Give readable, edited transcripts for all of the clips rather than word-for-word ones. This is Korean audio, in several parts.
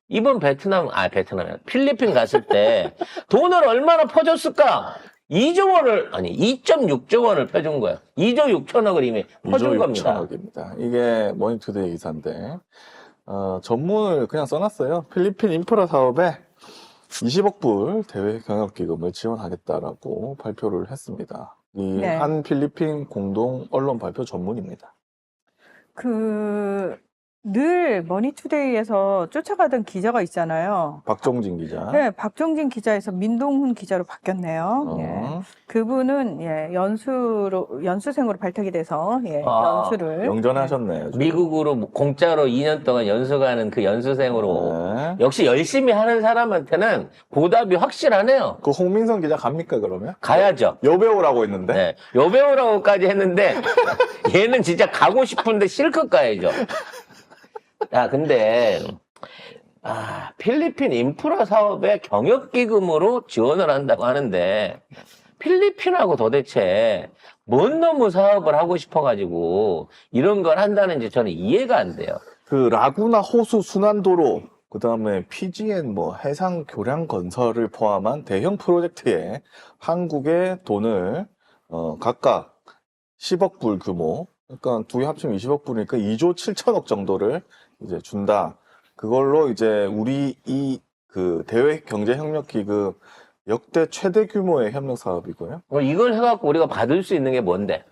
이번 베트남이야. 필리핀 갔을 때 돈을 얼마나 퍼줬을까? 2조 원을, 아니, 2.6조 원을 펴준 거야. 2조 6천억을 이미 퍼준 2조 겁니다. 6천억입니다. 이게 머니투데이 기사인데, 전문을 그냥 써놨어요. 필리핀 인프라 사업에 20억 불 대외 경협 기금을 지원하겠다라고 발표를 했습니다. 이 네. 한 필리핀 공동 언론 발표 전문입니다. 늘 머니투데이에서 쫓아가던 기자가 있잖아요. 박종진 기자. 네, 박종진 기자에서 민동훈 기자로 바뀌었네요. 예. 그분은 연수생으로 발탁이 돼서 연수를 영전하셨네요. 미국으로 공짜로 2년 동안 연수 가는 그 연수생으로. 네. 역시 열심히 하는 사람한테는 보답이 확실하네요. 그 홍민선 기자 갑니까 그러면? 가야죠. 여배우라고 했는데. 네. 여배우라고까지 했는데 얘는 진짜 가고 싶은데 실컷 가야죠. 야, 근데 필리핀 인프라 사업에 경협기금으로 지원을 한다고 하는데 필리핀하고 도대체 뭔 놈의 사업을 하고 싶어가지고 이런 걸 한다는지 저는 이해가 안 돼요. 그 라구나 호수 순환도로, 그 다음에 PGN 해상 교량 건설을 포함한 대형 프로젝트에 한국의 돈을 각각 10억 불 규모, 그러니까 두 개 합치면 20억 불이니까 2조 7천억 정도를 이제 준다. 그걸로 이제 우리 그 대외 경제 협력 기금 역대 최대 규모의 협력 사업이고요. 이걸 해갖고 우리가 받을 수 있는 게 뭔데?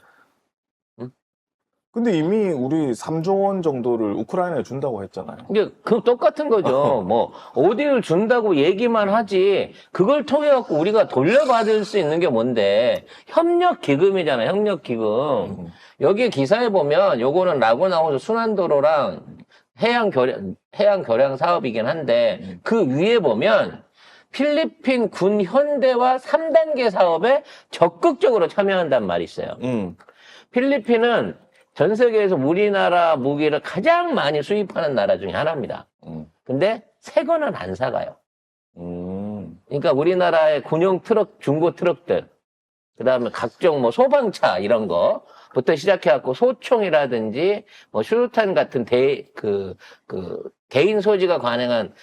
근데 이미 우리 3조 원 정도를 우크라이나에 준다고 했잖아요. 이게 그 똑같은 거죠. 뭐 어디를 준다고 얘기만 하지 그걸 통해 갖고 우리가 돌려받을 수 있는 게 뭔데? 협력 기금이잖아요. 협력 기금. 여기 기사에 보면 요거는 라구나 호수 순환도로랑 해양 교량 사업이긴 한데 그 위에 보면 필리핀 군 현대화 3단계 사업에 적극적으로 참여한다는 말이 있어요. 필리핀은 전 세계에서 우리나라 무기를 가장 많이 수입하는 나라 중에 하나입니다. 근데 새 거는 안 사가요. 그러니까 우리나라의 군용 트럭, 중고 트럭들, 그 다음에 각종 뭐 소방차 이런 거부터 시작해갖고 소총이라든지 뭐 수류탄 같은 개인 소지가 가능한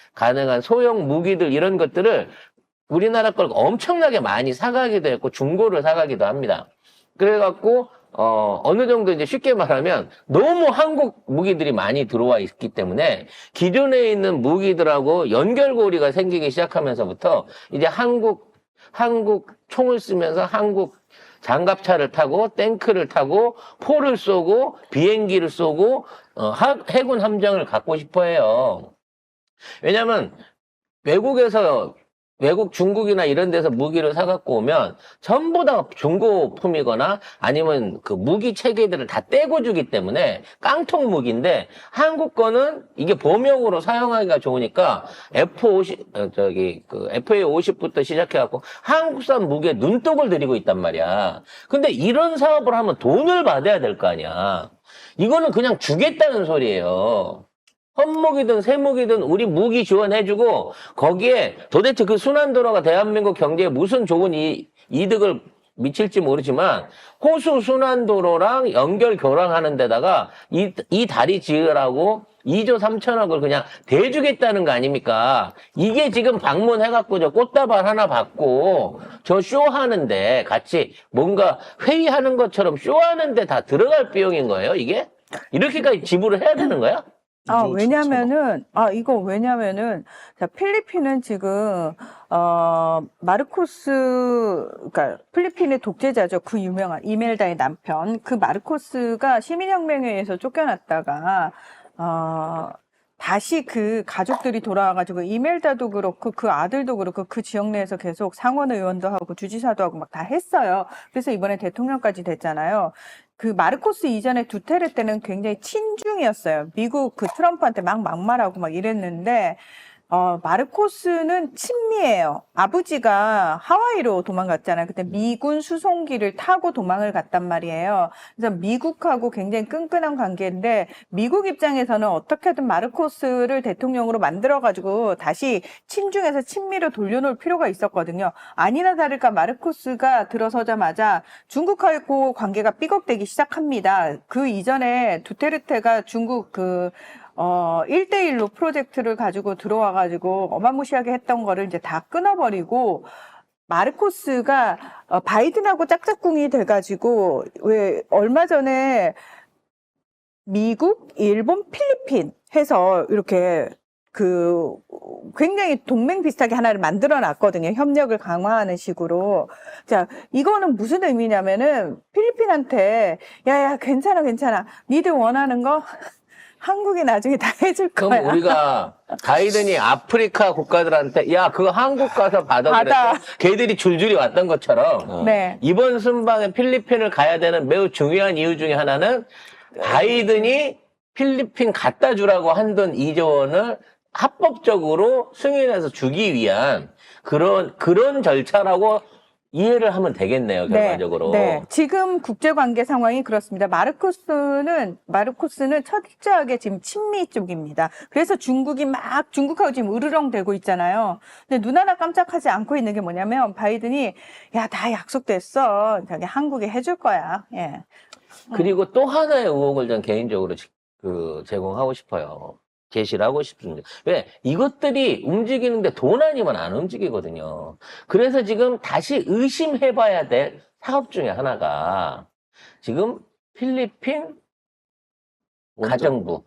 소형 무기들 이런 것들을 우리나라 걸 엄청나게 많이 사가기도 했고 중고를 사가기도 합니다. 그래갖고 어느 정도 이제 쉽게 말하면 너무 한국 무기들이 많이 들어와 있기 때문에 기존에 있는 무기들하고 연결고리가 생기기 시작하면서부터 이제 한국 총을 쓰면서 한국 장갑차를 타고 탱크를 타고 포를 쏘고 비행기를 쏘고 해군 함정을 갖고 싶어 해요. 왜냐면 외국 중국이나 이런 데서 무기를 사갖고 오면 전부 다 중고품이거나 아니면 그 무기 체계들을 다 떼고 주기 때문에 깡통 무기인데 한국 거는 이게 범용으로 사용하기가 좋으니까 FA50부터 시작해갖고 한국산 무기에 눈독을 들이고 있단 말이야. 근데 이런 사업을 하면 돈을 받아야 될 거 아니야. 이거는 그냥 주겠다는 소리예요. 헛무기든 새무기든 우리 무기 지원해주고 거기에 도대체 그 순환도로가 대한민국 경제에 무슨 좋은 이득을 미칠지 모르지만 호수 순환도로랑 연결 교량하는 데다가 이 다리 지으라고 2조 3천억을 그냥 대주겠다는 거 아닙니까? 이게 지금 방문해갖고 저 꽃다발 하나 받고 저 쇼하는데 같이 뭔가 회의하는 것처럼 쇼하는데 다 들어갈 비용인 거예요, 이게? 이렇게까지 지불을 해야 되는 거야? 왜냐면은, 자, 필리핀은 지금, 그러니까, 필리핀의 독재자죠. 그 유명한 이멜다의 남편. 그 마르코스가 시민혁명에 의해서 쫓겨났다가, 다시 그 가족들이 돌아와가지고 이멜다도 그렇고 그 아들도 그렇고 그 지역 내에서 계속 상원 의원도 하고 주지사도 하고 막 다 했어요. 그래서 이번에 대통령까지 됐잖아요. 그 마르코스 이전에 두테르 때는 굉장히 친중이었어요. 미국 그 트럼프한테 막 막말하고 막 이랬는데 마르코스는 친미예요. 아버지가 하와이로 도망갔잖아요. 그때 미군 수송기를 타고 도망을 갔단 말이에요. 그래서 미국하고 굉장히 끈끈한 관계인데 미국 입장에서는 어떻게든 마르코스를 대통령으로 만들어가지고 다시 친중에서 친미로 돌려놓을 필요가 있었거든요. 아니나 다를까 마르코스가 들어서자마자 중국하고 관계가 삐걱대기 시작합니다. 그 이전에 두테르테가 중국 1대1로 프로젝트를 가지고 들어와가지고 어마무시하게 했던 거를 이제 다 끊어버리고 마르코스가 바이든하고 짝짝꿍이 돼가지고 왜 얼마 전에 미국, 일본, 필리핀 해서 이렇게 그 굉장히 동맹 비슷하게 하나를 만들어 놨거든요. 협력을 강화하는 식으로. 자, 이거는 무슨 의미냐면은 필리핀한테 야야 괜찮아 괜찮아. 니들 원하는 거 한국이 나중에 다 해줄 그럼 거야. 우리가 바이든이 아프리카 국가들한테 야 그거 한국 가서 받아 받아. 그래서 걔들이 줄줄이 왔던 것처럼 네. 이번 순방에 필리핀을 가야 되는 매우 중요한 이유 중에 하나는 바이든이 필리핀 갖다 주라고 한돈 2조 원을 합법적으로 승인해서 주기 위한 그런 절차라고 이해를 하면 되겠네요, 결과적으로. 네. 지금 국제관계 상황이 그렇습니다. 마르코스는 철저하게 지금 친미 쪽입니다. 그래서 중국하고 지금 으르렁대고 있잖아요. 근데 눈 하나 깜짝하지 않고 있는 게 뭐냐면 바이든이 야, 다 약속됐어. 저기 한국에 해줄 거야. 예. 그리고 또 하나의 의혹을 전 개인적으로 제공하고 싶어요. 제시를 하고 싶습니다. 왜? 이것들이 움직이는데 돈 아니면 안 움직이거든요. 그래서 지금 다시 의심해봐야 될 사업 중에 하나가 지금 필리핀 가정부.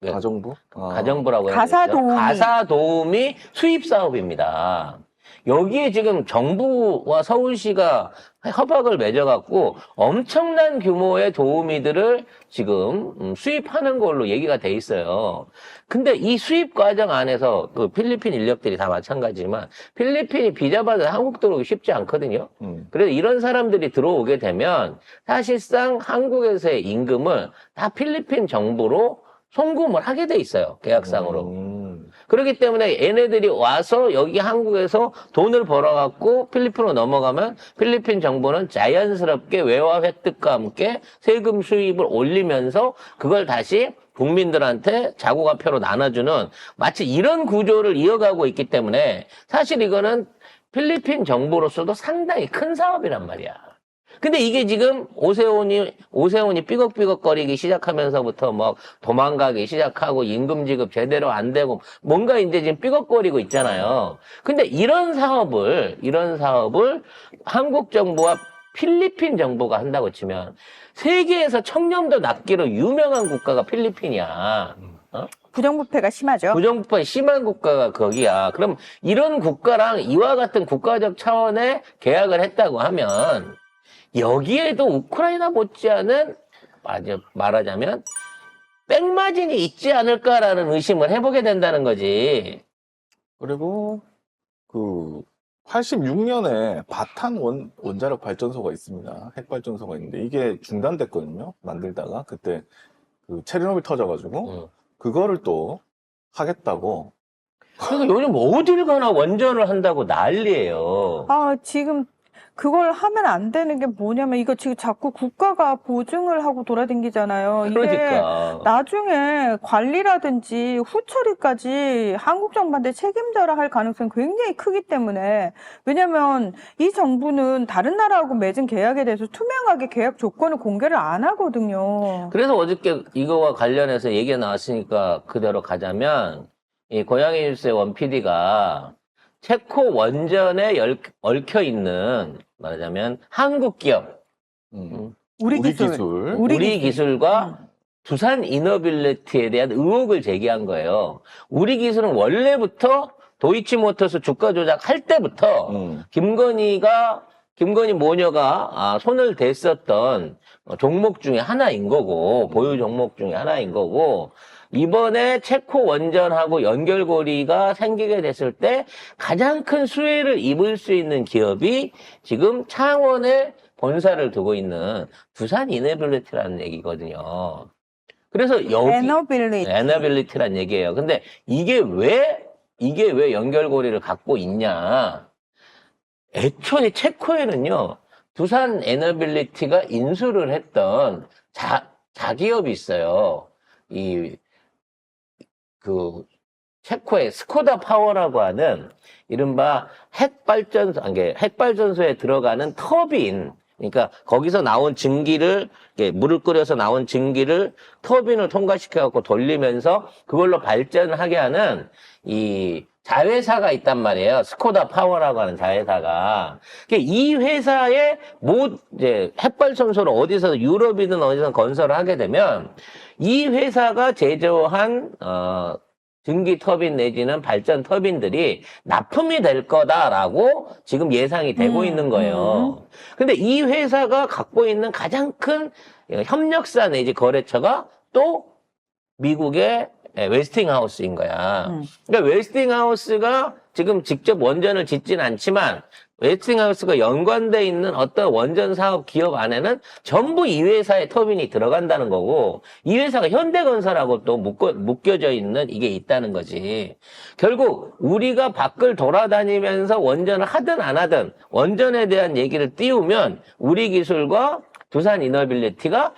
네. 가정부? 가정부라고 해야 가사도우미. 되죠? 가사도우미 수입 사업입니다. 여기에 지금 정부와 서울시가 협약을 맺어갖고 엄청난 규모의 도우미들을 지금 수입하는 걸로 얘기가 돼 있어요. 근데 이 수입 과정 안에서 그 필리핀 인력들이 다 마찬가지지만 필리핀이 비자 받아 한국 들어오기 쉽지 않거든요. 그래서 이런 사람들이 들어오게 되면 사실상 한국에서의 임금을 다 필리핀 정부로 송금을 하게 돼 있어요. 계약상으로. 그렇기 때문에 얘네들이 와서 여기 한국에서 돈을 벌어갖고 필리핀으로 넘어가면 필리핀 정부는 자연스럽게 외화 획득과 함께 세금 수입을 올리면서 그걸 다시 국민들한테 자국화표로 나눠주는 마치 이런 구조를 이어가고 있기 때문에 사실 이거는 필리핀 정부로서도 상당히 큰 사업이란 말이야. 근데 이게 지금 오세훈이 삐걱삐걱거리기 시작하면서부터 막 도망가기 시작하고 임금 지급 제대로 안 되고 뭔가 이제 지금 삐걱거리고 있잖아요. 근데 이런 사업을 한국 정부와 필리핀 정부가 한다고 치면 세계에서 청렴도 낮기로 유명한 국가가 필리핀이야. 부정부패가 심하죠. 부정부패 심한 국가가 거기야. 그럼 이런 국가랑 이와 같은 국가적 차원의 계약을 했다고 하면 여기에도 우크라이나 못지않은 말하자면 백마진이 있지 않을까라는 의심을 해보게 된다는 거지. 그리고 그 86년에 바탄 원자력 발전소가 있습니다. 핵발전소가 있는데 이게 중단됐거든요. 만들다가 그때 그 체르노빌 터져가지고 그거를 또 하겠다고. 그래서 요즘 어딜 가나 원전을 한다고 난리예요. 지금 그걸 하면 안 되는 게 뭐냐면 이거 지금 자꾸 국가가 보증을 하고 돌아다니잖아요. 이게 그러니까. 나중에 관리라든지 후처리까지 한국 정부한테 책임져라 할 가능성이 굉장히 크기 때문에 왜냐면 이 정부는 다른 나라하고 맺은 계약에 대해서 투명하게 계약 조건을 공개를 안 하거든요. 그래서 어저께 이거와 관련해서 얘기가 나왔으니까 그대로 가자면 이 고양이 뉴스의 원 PD가 체코 원전에 얽혀 있는 말하자면 한국 기업, 우리 기술. 우리 기술과 두산 이너빌리티에 대한 의혹을 제기한 거예요. 우리 기술은 원래부터 도이치모터스 주가 조작할 때부터 김건희 모녀가 손을 댔었던 종목 중에 하나인 거고 보유 종목 중에 하나인 거고 이번에 체코 원전하고 연결고리가 생기게 됐을 때 가장 큰 수혜를 입을 수 있는 기업이 지금 창원에 본사를 두고 있는 두산 이너빌리티라는 얘기거든요. 그래서 여기 에너빌리티라는 얘기예요. 근데 이게 왜 연결고리를 갖고 있냐? 애초에 체코에는요. 두산 에너빌리티가 인수를 했던 자기업이 있어요. 체코의 스코다 파워라고 하는 이른바 핵발전소에 들어가는 터빈, 그러니까 거기서 나온 증기를 물을 끓여서 나온 증기를 터빈을 통과시켜 갖고 돌리면서 그걸로 발전하게 하는 이 자회사가 있단 말이에요. 스코다 파워라고 하는 자회사가. 이 회사의 이제 핵발전소를 어디서 유럽이든 어디서 건설을 하게 되면 이 회사가 제조한 증기 터빈 내지는 발전 터빈들이 납품이 될 거다라고 지금 예상이 되고 있는 거예요. 근데 이 회사가 갖고 있는 가장 큰 협력사 내지 거래처가 또 미국의 웨스팅하우스인 거야. 그러니까 웨스팅하우스가 지금 직접 원전을 짓진 않지만 웨스팅하우스가 연관돼 있는 어떤 원전 사업 기업 안에는 전부 이 회사의 터빈이 들어간다는 거고 이 회사가 현대건설하고 또 묶여져 있는 이게 있다는 거지. 결국 우리가 밖을 돌아다니면서 원전을 하든 안 하든 원전에 대한 얘기를 띄우면 우리 기술과 두산 이너빌리티가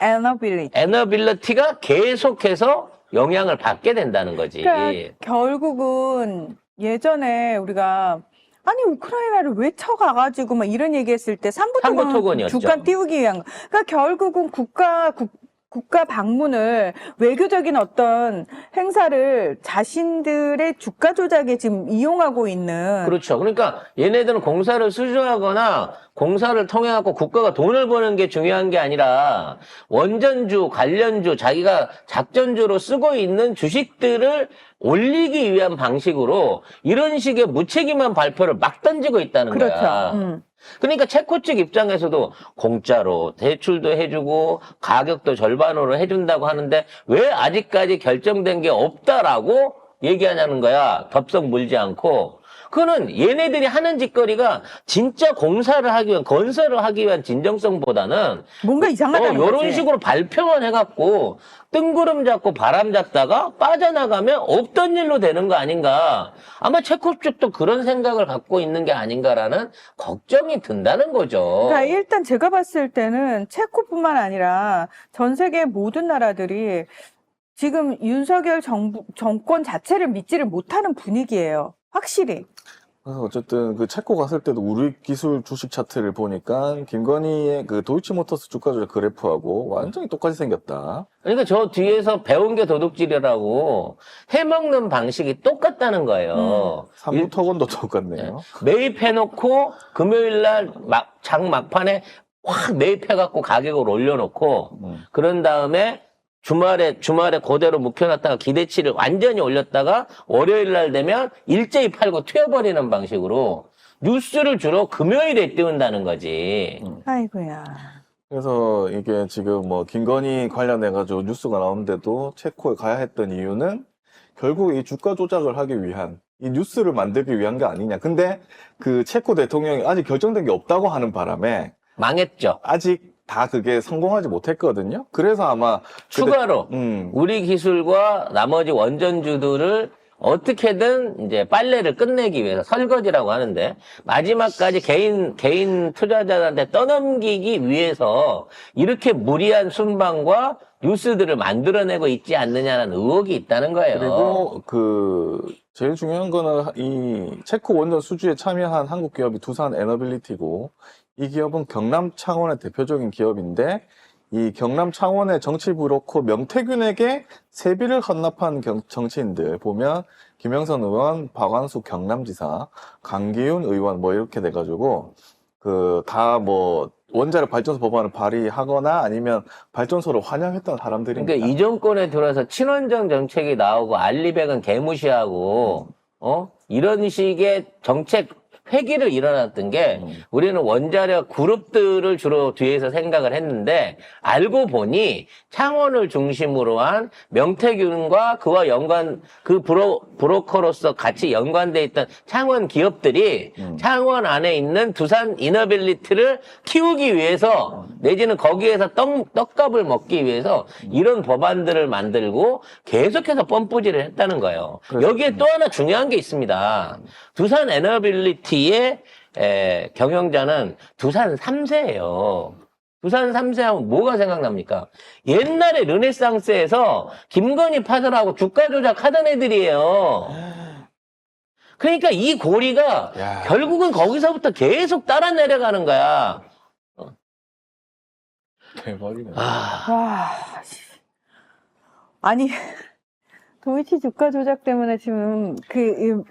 에너빌리티가 계속해서 영향을 받게 된다는 거지. 그러니까 결국은 예전에 우리가 아니 우크라이나를 왜 쳐가가지고 막 이런 얘기했을 때 삼부토건이었죠. 주가 띄우기 위한 거. 그러니까 결국은 국가 방문을 외교적인 어떤 행사를 자신들의 주가 조작에 지금 이용하고 있는. 그렇죠. 그러니까 얘네들은 공사를 수주하거나 공사를 통해 갖고 국가가 돈을 버는 게 중요한 게 아니라 원전주, 관련주, 자기가 작전주로 쓰고 있는 주식들을 올리기 위한 방식으로 이런 식의 무책임한 발표를 막 던지고 있다는 그렇죠. 거야. 그러니까 체코 측 입장에서도 공짜로 대출도 해주고 가격도 절반으로 해준다고 하는데 왜 아직까지 결정된 게 없다라고 얘기하냐는 거야. 덥석 물지 않고. 그거는 얘네들이 하는 짓거리가 진짜 공사를 하기 위한, 건설을 하기 위한 진정성보다는 뭔가 이상하다는 거지. 이런 식으로 발표만 해갖고 뜬구름 잡고 바람 잡다가 빠져나가면 없던 일로 되는 거 아닌가. 아마 체코 쪽도 그런 생각을 갖고 있는 게 아닌가라는 걱정이 든다는 거죠. 그러니까 일단 제가 봤을 때는 체코뿐만 아니라 전 세계 모든 나라들이 지금 윤석열 정권 자체를 믿지를 못하는 분위기예요. 확실히. 그래서 어쨌든 그 체코 갔을 때도 우리 기술 주식 차트를 보니까 김건희의 그 도이치모터스 주가 조작 그래프하고 완전히 똑같이 생겼다. 그러니까 저 뒤에서 배운 게 도둑질이라고 해먹는 방식이 똑같다는 거예요. 삼부토건도 똑같네요. 매입해놓고 금요일날 장 막판에 확 매입해갖고 가격을 올려놓고 그런 다음에 주말에 그대로 묵혀놨다가 기대치를 완전히 올렸다가 월요일날 되면 일제히 팔고 튀어버리는 방식으로 뉴스를 주로 금요일에 띄운다는 거지. 아이고야. 그래서 이게 지금 뭐 김건희 관련해가지고 뉴스가 나오는데도 체코에 가야 했던 이유는 결국 이 주가 조작을 하기 위한 이 뉴스를 만들기 위한 게 아니냐. 근데 그 체코 대통령이 아직 결정된 게 없다고 하는 바람에 망했죠. 아직 다 그게 성공하지 못했거든요. 그래서 아마 추가로 우리 기술과 나머지 원전주들을 어떻게든 이제 빨래를 끝내기 위해서 설거지라고 하는데 마지막까지 개인 투자자들한테 떠넘기기 위해서 이렇게 무리한 순방과 뉴스들을 만들어내고 있지 않느냐는 의혹이 있다는 거예요. 그리고 그 제일 중요한 거는 이 체코 원전 수주에 참여한 한국 기업이 두산 에너빌리티고 이 기업은 경남 창원의 대표적인 기업인데 이 경남 창원의 정치 브로커 명태균에게 세비를 헌납한 정치인들 보면 김영선 의원, 박완수 경남지사, 강기훈 의원 뭐 이렇게 돼가지고 그 다 뭐 원자력 발전소 법안을 발의하거나 아니면 발전소를 환영했던 사람들입니다. 그러니까 이 정권에 들어서 친원적 정책이 나오고 알리백은 개무시하고 이런 식의 정책 회기를 일어났던 게 우리는 원자력 그룹들을 주로 뒤에서 생각을 했는데 알고 보니 창원을 중심으로 한 명태균과 그와 그 브로커로서 같이 연관돼 있던 창원 기업들이 창원 안에 있는 두산 이너빌리티를 키우기 위해서 내지는 거기에서 떡값을 먹기 위해서 이런 법안들을 만들고 계속해서 펌프질을 했다는 거예요. 여기에 또 하나 중요한 게 있습니다. 두산 에너빌리티의 경영자는 두산 3세예요. 두산 3세 하면 뭐가 생각납니까? 옛날에 르네상스에서 김건희 파들하고 주가 조작하던 애들이에요. 그러니까 이 고리가 결국은 거기서부터 계속 따라 내려가는 거야. 대박이네. 와, 아니, 도이치 주가 조작 때문에 지금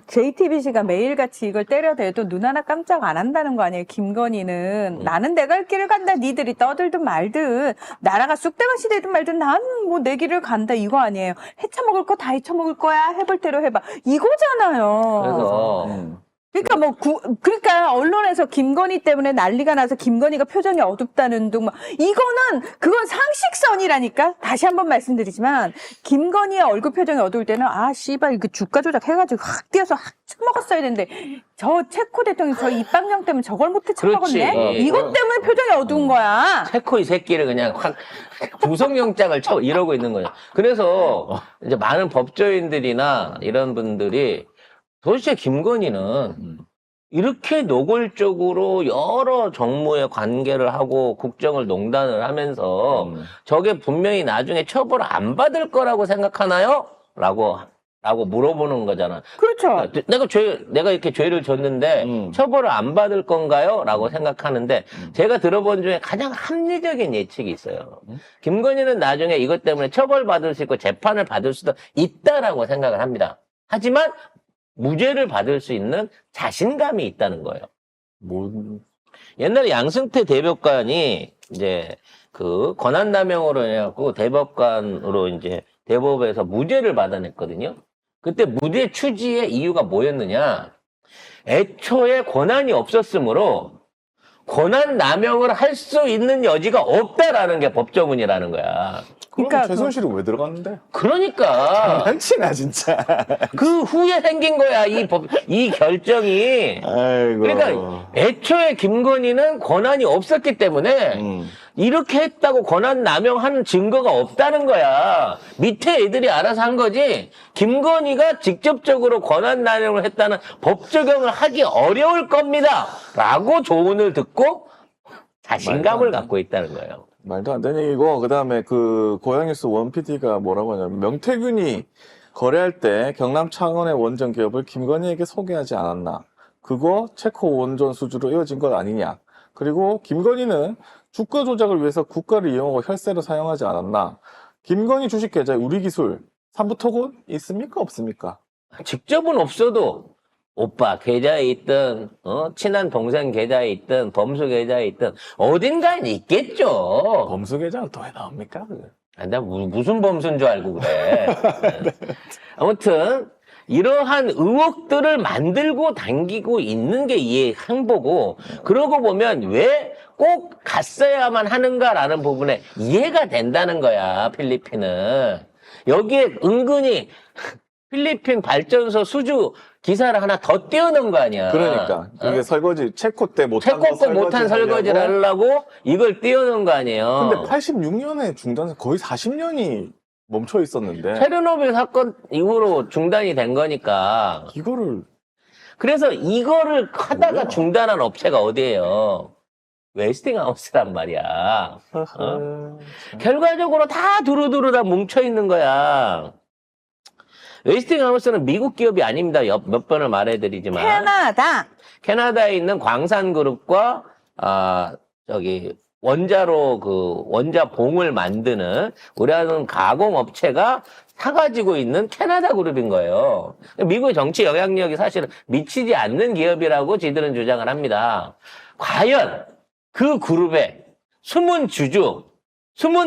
JTBC가 매일같이 이걸 때려대도 눈 하나 깜짝 안 한다는 거 아니에요, 김건희는. 나는 내가 할 길을 간다, 니들이 떠들든 말든, 나라가 쑥대밭이 되든 말든 난 뭐 내 길을 간다, 이거 아니에요. 헤쳐먹을 거 다 헤쳐먹을 거야, 해볼 대로 해봐. 이거잖아요. 그래서 그러니까 그러니까 언론에서 김건희 때문에 난리가 나서 김건희가 표정이 어둡다는 둥, 이거는 그건 상식선이라니까. 다시 한번 말씀드리지만 김건희의 얼굴 표정이 어두울 때는 씨발 이거 주가 조작 해가지고 확 뛰어서 확 쳐먹었어야 되는데 저 체코 대통령 저 입방령 때문에 저걸 못 쳐먹었네. 그렇지. 이것 때문에 표정이 어두운 거야. 체코 이 새끼를 그냥 확 구속영장을 쳐 이러고 있는 거예요. 그래서 이제 많은 법조인들이나 이런 분들이 도대체 김건희는 이렇게 노골적으로 여러 정무에 관계를 하고 국정을 농단을 하면서 저게 분명히 나중에 처벌을 안 받을 거라고 생각하나요? 라고 물어보는 거잖아. 그렇죠. 내가 이렇게 죄를 졌는데 처벌을 안 받을 건가요? 라고 생각하는데 제가 들어본 중에 가장 합리적인 예측이 있어요. 김건희는 나중에 이것 때문에 처벌받을 수 있고 재판을 받을 수도 있다라고 생각을 합니다. 하지만 무죄를 받을 수 있는 자신감이 있다는 거예요. 옛날에 양승태 대법관이 이제 그 권한남용으로 해갖고 대법관으로 이제 대법에서 무죄를 받아냈거든요. 그때 무죄 취지의 이유가 뭐였느냐? 애초에 권한이 없었으므로 권한 남용을 할 수 있는 여지가 없다라는 게 법조문이라는 거야. 그럼 그러니까 최순실은 왜 들어갔는데? 그러니까 장난치나 진짜. 그 후에 생긴 거야 이 결정이. 아이고. 그러니까 애초에 김건희는 권한이 없었기 때문에 이렇게 했다고 권한 남용하는 증거가 없다는 거야. 밑에 애들이 알아서 한 거지. 김건희가 직접적으로 권한 남용을 했다는 법 적용을 하기 어려울 겁니다. 라고 조언을 듣고 자신감을 갖고 있다는 거예요. 말도 안 되는 얘기고, 그 다음에 그 고양뉴스 원PD가 뭐라고 하냐면, 명태균이 거래할 때 경남 창원의 원전 기업을 김건희에게 소개하지 않았나. 그거 체코 원전 수주로 이어진 것 아니냐. 그리고 김건희는 주가 조작을 위해서 국가를 이용하고 혈세를 사용하지 않았나. 김건희 주식 계좌에 우리 기술, 삼부토건 있습니까? 없습니까? 직접은 없어도 오빠 계좌에 있든 친한 동생 계좌에 있든 범수 계좌에 있든 어딘가에 있겠죠. 범수 계좌는 또 왜 나옵니까? 그게? 나 무슨 범수인 줄 알고 그래. 아무튼 이러한 의혹들을 만들고 당기고 있는 게 이 행보고, 그러고 보면 왜 꼭 갔어야만 하는가라는 부분에 이해가 된다는 거야. 필리핀은 여기에 은근히 필리핀 발전소 수주 기사를 하나 더 띄워놓은 거 아니야. 그러니까. 그게 설거지, 체코 때 못한 체코 거 못한 설거지를 하려고 이걸 띄워놓은 거 아니에요. 근데 86년에 중단해서 거의 40년이 멈춰 있었는데. 체르노빌 사건 이후로 중단이 된 거니까. 이거를. 그래서 이거를 하다가 뭐야? 중단한 업체가 어디예요? 웨스팅하우스란 말이야. 결과적으로 다 두루두루 다 뭉쳐있는 거야. 웨스팅하우스는 미국 기업이 아닙니다. 몇 번을 말해드리지만. 캐나다에 있는 광산그룹과, 원자로 원자봉을 만드는 우리하는 가공업체가 사가지고 있는 캐나다 그룹인 거예요. 미국의 정치 영향력이 사실은 미치지 않는 기업이라고 지들은 주장을 합니다. 과연 그 그룹의 숨은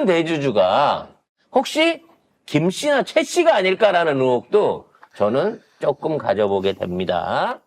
대주주가 혹시 김 씨나 최 씨가 아닐까라는 의혹도 저는 조금 가져보게 됩니다.